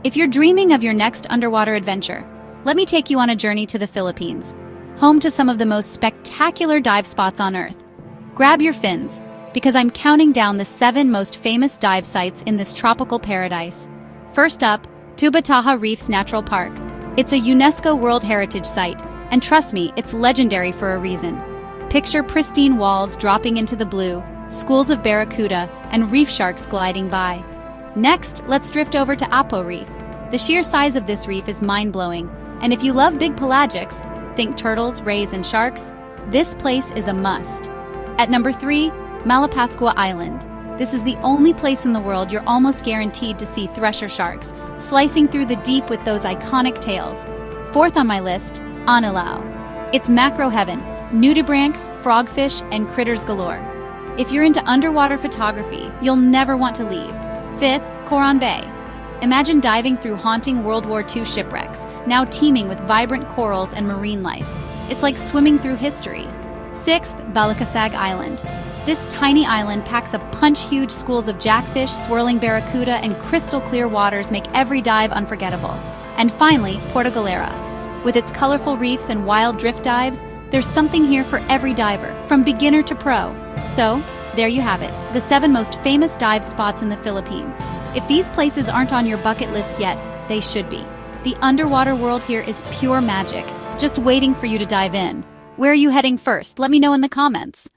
If you're dreaming of your next underwater adventure, let me take you on a journey to the Philippines, home to some of the most spectacular dive spots on Earth. Grab your fins, because I'm counting down the 7 most famous dive sites in this tropical paradise. First up, Tubbataha Reefs Natural Park. It's a UNESCO World Heritage Site, and trust me, it's legendary for a reason. Picture pristine walls dropping into the blue, schools of barracuda, and reef sharks gliding by. Next, let's drift over to Apo Reef. The sheer size of this reef is mind-blowing, and if you love big pelagics, think turtles, rays, and sharks, this place is a must. At number 3, Malapascua Island. This is the only place in the world you're almost guaranteed to see thresher sharks, slicing through the deep with those iconic tails. Fourth on my list, Anilao. It's macro heaven, nudibranchs, frogfish, and critters galore. If you're into underwater photography, you'll never want to leave. Fifth, Coron Bay. Imagine diving through haunting World War II shipwrecks, now teeming with vibrant corals and marine life. It's like swimming through history. Sixth, Balikasag Island. This tiny island packs a punch-huge schools of jackfish, swirling barracuda, and crystal-clear waters make every dive unforgettable. And finally, Puerto Galera. With its colorful reefs and wild drift dives, there's something here for every diver, from beginner to pro. So, there you have it, the 7 most famous dive spots in the Philippines. If these places aren't on your bucket list yet, they should be. The underwater world here is pure magic, just waiting for you to dive in. Where are you heading first? Let me know in the comments.